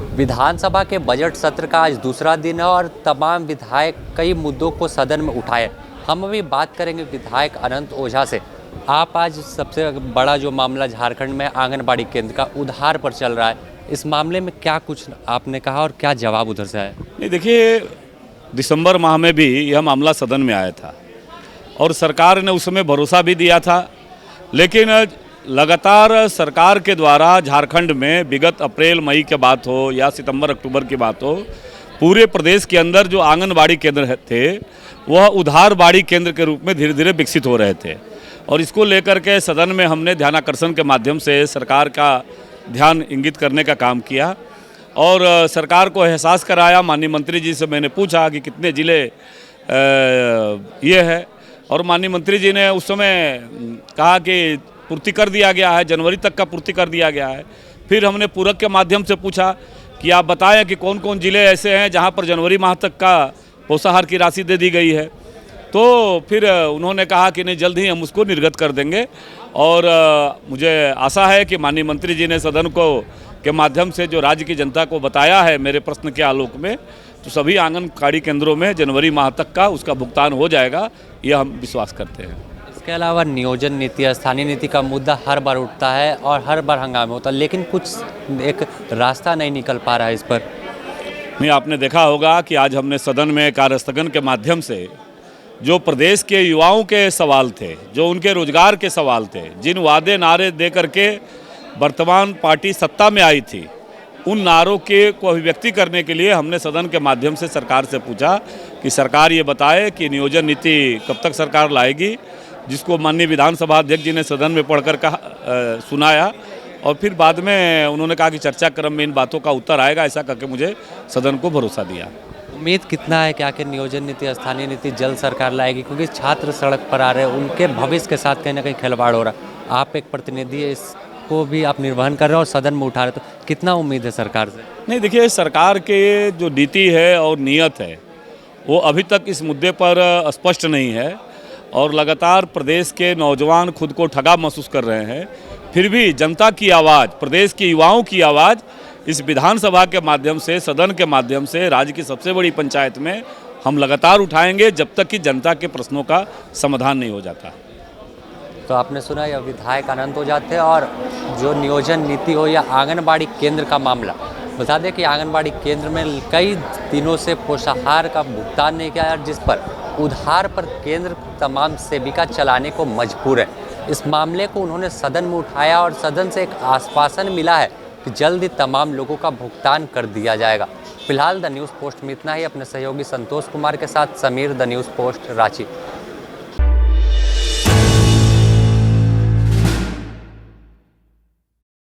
विधानसभा के बजट सत्र का आज दूसरा दिन है और तमाम विधायक कई मुद्दों को सदन में उठाए। हम अभी बात करेंगे विधायक अनंत ओझा से। आप आज सबसे बड़ा जो मामला झारखंड में आंगनबाड़ी केंद्र का उधार पर चल रहा है, इस मामले में क्या कुछ आपने कहा और क्या जवाब उधर से आया? नहीं, देखिए, दिसंबर माह में भी यह मामला सदन में आया था और सरकार ने उसमें भरोसा भी दिया था, लेकिन लगातार सरकार के द्वारा झारखंड में विगत अप्रैल मई की बात हो या सितंबर अक्टूबर की बात हो, पूरे प्रदेश के अंदर जो आंगनबाड़ी केंद्र थे वह उधार बाड़ी केंद्र के रूप में धीरे धीरे विकसित हो रहे थे। और इसको लेकर के सदन में हमने ध्यानाकर्षण के माध्यम से सरकार का ध्यान इंगित करने का काम किया और सरकार को एहसास कराया। माननीय मंत्री जी से मैंने पूछा कि कितने ज़िले ये है, और माननीय मंत्री जी ने उस समय कहा कि पूर्ति कर दिया गया है, जनवरी तक का पूर्ति कर दिया गया है। फिर हमने पूरक के माध्यम से पूछा कि आप बताएं कि कौन कौन ज़िले ऐसे हैं जहां पर जनवरी माह तक का पोषाहार की राशि दे दी गई है। तो फिर उन्होंने कहा कि नहीं, जल्द ही हम उसको निर्गत कर देंगे। और मुझे आशा है कि माननीय मंत्री जी ने सदन को के माध्यम से जो राज्य की जनता को बताया है मेरे प्रश्न के आलोक में, तो सभी आंगनबाड़ी केंद्रों में जनवरी माह तक का उसका भुगतान हो जाएगा, यह हम विश्वास करते हैं। इसके अलावा नियोजन नीति, स्थानीय नीति का मुद्दा हर बार उठता है और हर बार हंगामे होता है, लेकिन कुछ एक रास्ता नहीं निकल पा रहा है इस पर। नहीं, आपने देखा होगा कि आज हमने सदन में कार्यस्थगन के माध्यम से जो प्रदेश के युवाओं के सवाल थे, जो उनके रोजगार के सवाल थे, जिन वादे नारे दे करके वर्तमान पार्टी सत्ता में आई थी, उन नारों के को अभिव्यक्ति करने के लिए हमने सदन के माध्यम से सरकार से पूछा कि सरकार ये बताए कि नियोजन नीति कब तक सरकार लाएगी, जिसको माननीय विधानसभा अध्यक्ष जी ने सदन में पढ़कर सुनाया। और फिर बाद में उन्होंने कहा कि चर्चा क्रम में इन बातों का उत्तर आएगा, ऐसा करके मुझे सदन को भरोसा दिया। उम्मीद कितना है कि आखिर नियोजन नीति, स्थानीय नीति जल्द सरकार लाएगी, क्योंकि छात्र सड़क पर आ रहे हैं, उनके भविष्य के साथ कहीं ना कहीं खिलवाड़ हो रहा है। आप एक प्रतिनिधि है, इसको भी आप निर्वहन कर रहे हैं और सदन में उठा रहे, तो कितना उम्मीद है सरकार से? नहीं, देखिए, सरकार के जो नीति है और नीयत है वो अभी तक इस मुद्दे पर स्पष्ट नहीं है और लगातार प्रदेश के नौजवान खुद को ठगा महसूस कर रहे हैं। फिर भी जनता की आवाज़, प्रदेश के युवाओं की आवाज़ इस विधानसभा के माध्यम से, सदन के माध्यम से, राज्य की सबसे बड़ी पंचायत में हम लगातार उठाएंगे जब तक कि जनता के प्रश्नों का समाधान नहीं हो जाता। तो आपने सुना, यह विधायक अनंत ओझा थे। और जो नियोजन नीति हो या आंगनबाड़ी केंद्र का मामला, बता दें कि आंगनबाड़ी केंद्र में कई दिनों से पोषाहार का भुगतान नहीं किया है, जिस पर उधार पर केंद्र तमाम सेविका चलाने को मजबूर है। इस मामले को उन्होंने सदन में उठाया और सदन से एक आश्वासन मिला है कि जल्द ही तमाम लोगों का भुगतान कर दिया जाएगा। फिलहाल द न्यूज़ पोस्ट में इतना ही। अपने सहयोगी संतोष कुमार के साथ Sameer, the news post, Ranchi.